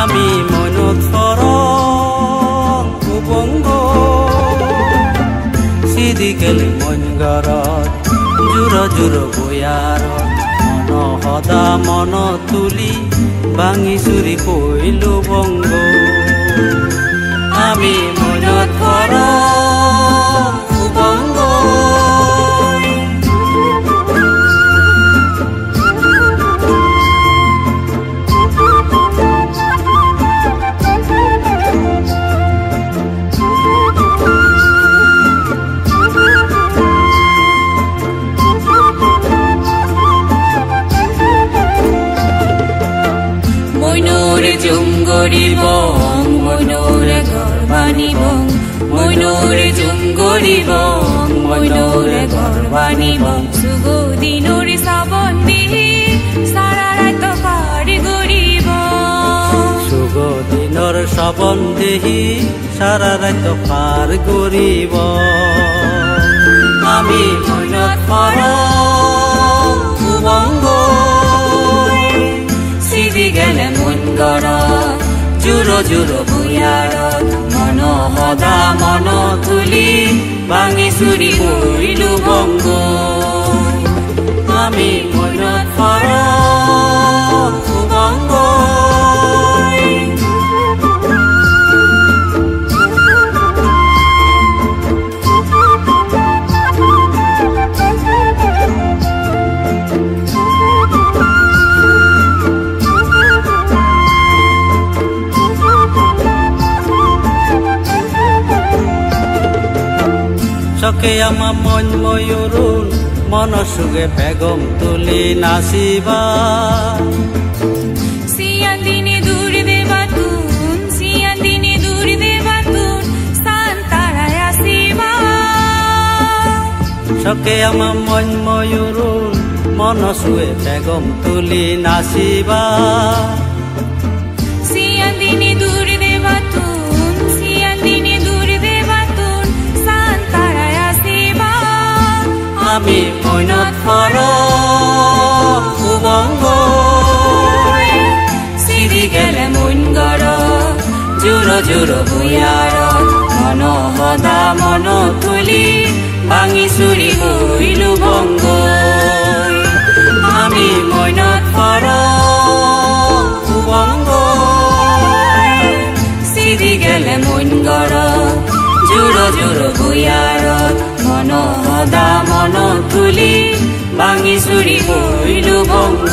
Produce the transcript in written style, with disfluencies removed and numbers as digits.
আমি মনত ফরং উবঙ্গ সিদিকেলে মন গরত জুর জুর বয়ারত মন সদা মন তুলি ভাঙি চুরি পইলো বঙ্গ আমি মনত ফরং উবঙ্গ গরিবং মইনুরে ঘর বানিবং মইনুরে জুম গরিবং মইনুরে ঘর বানিবং সুগদিনুরে সাবন দিহি সারা রাত পার গরিব সুগদিনর সাবন দিহি সারা রাত পার গরিব আমি মনত ফরং উবঙ্গ সিদি গেলে মন গরত জুর জুর বয়ারত মন সদা মন তুলি ভাঙি চুরি পইলো বঙ্গ আমি মনত ফরং উবঙ্গ চকে আমার মন ময়ূরুন মন সুগে বেগম তুলি নাচিবা সিয়ান দিনে দূর দেবাতুন সিয়ান দিনে দূর দেবাতুন সান তারায় আসিবা চকে আমার মন ময়ূরুন মন সুগে বেগম তুলি নাচিবা সিয়ান দিনে দূর দেবাতুন সিয়ান দিনে দূর দেবাতুন সান তারায় আসিবা আমি মনত ফরং উবঙ্গ সিদি গেলে মন গরত জুর জুর বয়ারত মন সদা মন তুলি ভাঙি চুরি পইলো বঙ্গ আমি মনত ফরং উবঙ্গ সিদি গেলে মন গরত জুর জুর বয়ারত মন সদা মন তুলি ভাঙি চুরি পইলো বঙ্গ।